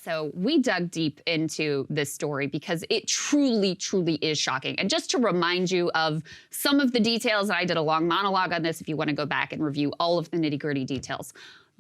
So we dug deep into this story because it truly, truly is shocking. And just to remind you of some of the details, I did a long monologue on this if you want to go back and review all of the nitty-gritty details.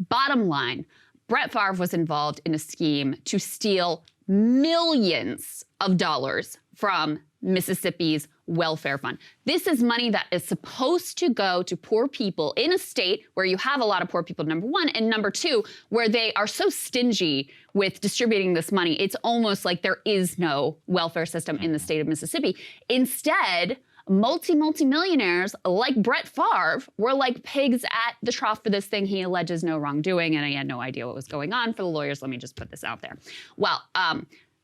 Bottom line, Brett Farve was involved in a scheme to steal millions of dollars from Mississippi's welfare fund. This is money that is supposed to go to poor people in a state where you have a lot of poor people, number one, and number two, where they are so stingy with distributing this money, it's almost like there is no welfare system in the state of Mississippi. Instead, multi-millionaires like Brett Farve were like pigs at the trough for this thing he alleges no wrongdoing, and he had no idea what was going on. For the lawyers, let me just put this out there. Well,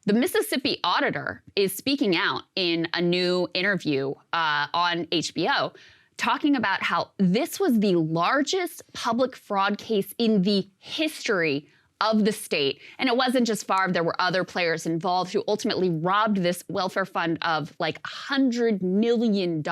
the Mississippi Auditor is speaking out in a new interview on HBO, talking about how this was the largest public fraud case in the history of the state. And it wasn't just Favre, there were other players involved who ultimately robbed this welfare fund of like $100 million.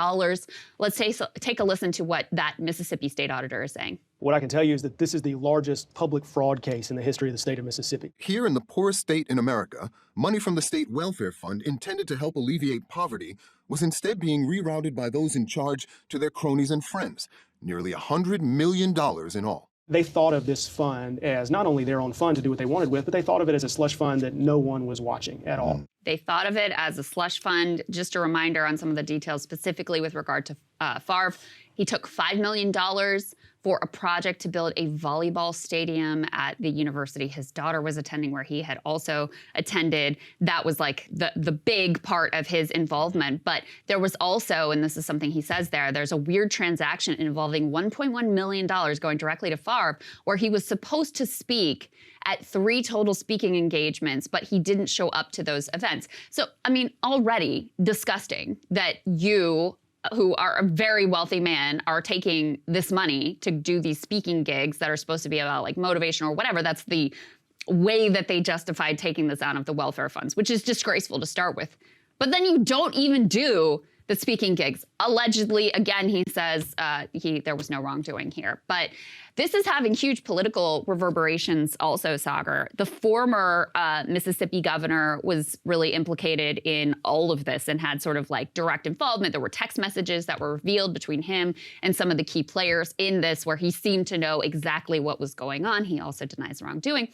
Let's take a listen to what that Mississippi State Auditor is saying. What I can tell you is that this is the largest public fraud case in the history of the state of Mississippi. Here in the poorest state in America, money from the state welfare fund intended to help alleviate poverty was instead being rerouted by those in charge to their cronies and friends, nearly $100 million in all. They thought of this fund as not only their own fund to do what they wanted with, but they thought of it as a slush fund that no one was watching at all. They thought of it as a slush fund. Just a reminder on some of the details, specifically with regard to Favre. He took $5 million for a project to build a volleyball stadium at the university his daughter was attending, where he had also attended. That was like the big part of his involvement. But there was also, and this is something he says there's a weird transaction involving $1.1 million going directly to Favre, where he was supposed to speak at 3 total speaking engagements, but he didn't show up to those events. So, I mean, already disgusting that you, who are a very wealthy man, are taking this money to do these speaking gigs that are supposed to be about like motivation or whatever. That's the way that they justified taking this out of the welfare funds, which is disgraceful to start with. But then you don't even do the speaking gigs. Allegedly, again, he says there was no wrongdoing here. But this is having huge political reverberations also, Saagar. The former Mississippi governor was really implicated in all of this and had sort of like direct involvement. There were text messages that were revealed between him and some of the key players in this where he seemed to know exactly what was going on. He also denies wroongdoing.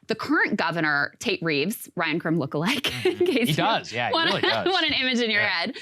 The current governor, Tate Reeves, Ryan Krim lookalike. He does, yeah, he really does. Want an image in your head.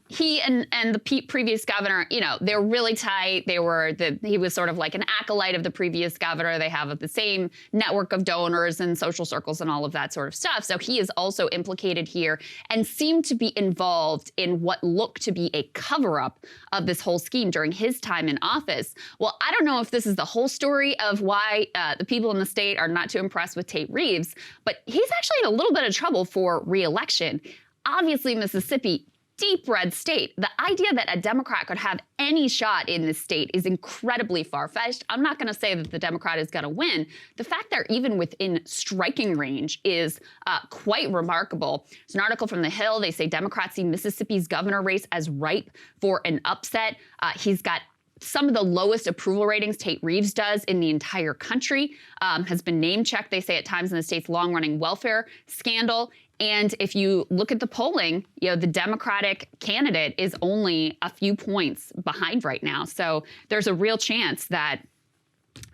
He and the previous governor, you know, they're really tight. He was sort of like an acolyte of the previous governor. They have the same network of donors and social circles and all of that sort of stuff. So he is also implicated here and seemed to be involved in what looked to be a cover-up of this whole scheme during his time in office. Well, I don't know if this is the whole story of why the people in the state are not too impressed with Tate Reeves, but he's actually in a little bit of trouble for re-election. Obviously, Mississippi, deep red state. The idea that a Democrat could have any shot in this state is incredibly far-fetched. I'm not going to say that the Democrat is going to win. The fact they're even within striking range is quite remarkable. There's an article from The Hill. They say Democrats see Mississippi's governor race as ripe for an upset. He's got some of the lowest approval ratings Tate Reeves does in the entire country, has been name-checked, they say, at times in the state's long-running welfare scandal. And if you look at the polling, you know, the Democratic candidate is only a few points behind right now. So there's a real chance that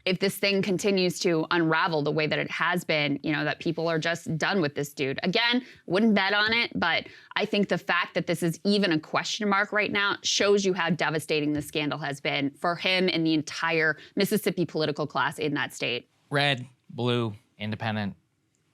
if this thing continues to unravel the way that it has been, you know, that people are just done with this dude. Again, wouldn't bet on it, but I think the fact that this is even a question mark right now shows you how devastating the scandal has been for him and the entire Mississippi political class in that state. Red, blue, independent,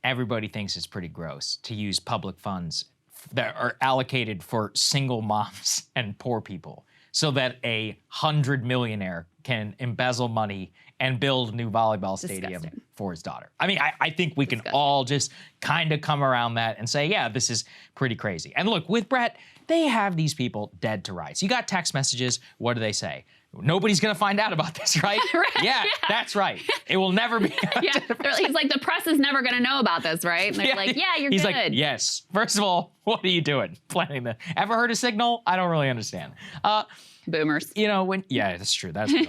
everybody thinks it's pretty gross to use public funds that are allocated for single moms and poor people so that a 100-millionaire can embezzle money and build a new volleyball stadium for his daughter. I mean, I think we can all just kind of come around that and say, yeah, this is pretty crazy. And look, with Brett, they have these people dead to rights. You got text messages. What do they say? Nobody's going to find out about this, right? Right, yeah, that's right. It will never be. Yeah, he's like, the press is never going to know about this, right? And they're like, yeah, you're he's good. He's like, yes. First of all, what are you doing? Planning the. Ever heard of Signal? I don't really understand. Boomers. You know, yeah, that's true. That's real.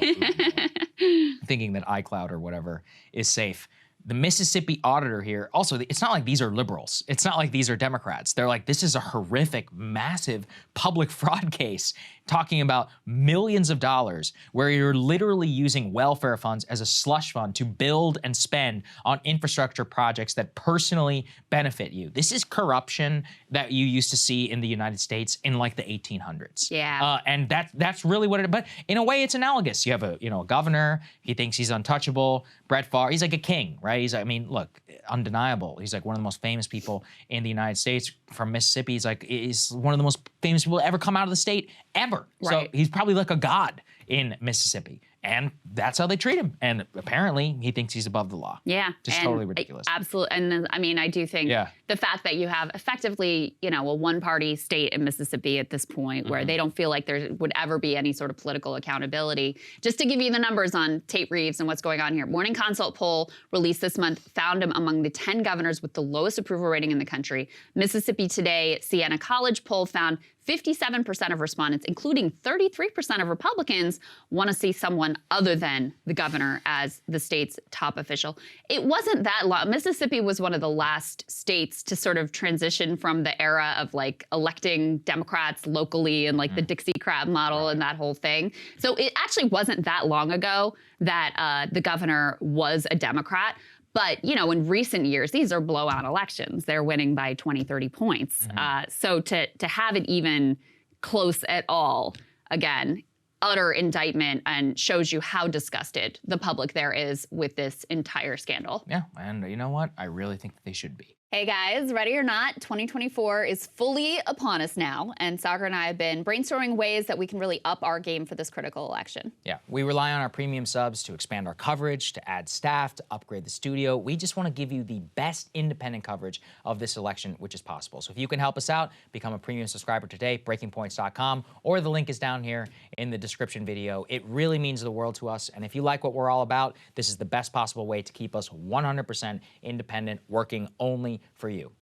Thinking that iCloud or whatever is safe. the Mississippi Auditor here, also, it's not like these are liberals. It's not like these are Democrats. They're like, this is a horrific, massive public fraud case talking about millions of dollars where you're literally using welfare funds as a slush fund to build and spend on infrastructure projects that personally benefit you. This is corruption that you used to see in the United States in like the 1800s. Yeah. And that's really what it, but in a way it's analogous. You have a governor, he thinks he's untouchable. Brett Farve, he's like a king, right? I mean, look, undeniable. He's like one of the most famous people in the United States from Mississippi. He's one of the most famous people to ever come out of the state ever. Right. So he's probably like a god in Mississippi. And that's how they treat him. And apparently he thinks he's above the law. Yeah. Just totally ridiculous. Absolutely. And I mean, I do think the fact that you have effectively, a one-party state in Mississippi at this point where they don't feel like there would ever be any sort of political accountability. Just to give you the numbers on Tate Reeves and what's going on here. Morning Consult poll released this month found him among the 10 governors with the lowest approval rating in the country. Mississippi Today Siena College poll found 57% of respondents, including 33% of Republicans, want to see someone other than the governor as the state's top official. It wasn't that long. Mississippi was one of the last states to sort of transition from the era of like electing Democrats locally and like the Dixie crab model and that whole thing. So it actually wasn't that long ago that the governor was a Democrat. But, in recent years, these are blowout elections. They're winning by 20, 30 points. So to have it even close at all, again, utter indictment and shows you how disgusted the public there is with this entire scandal. Yeah, and you know what? I really think that they should be. Hey guys, ready or not, 2024 is fully upon us now, and Saagar and I have been brainstorming ways that we can really up our game for this critical election. Yeah, we rely on our premium subs to expand our coverage, to add staff, to upgrade the studio. We just want to give you the best independent coverage of this election, which is possible. So if you can help us out, become a premium subscriber today, breakingpoints.com, or the link is down here in the description video. It really means the world to us, and if you like what we're all about, this is the best possible way to keep us 100% independent, working only for you.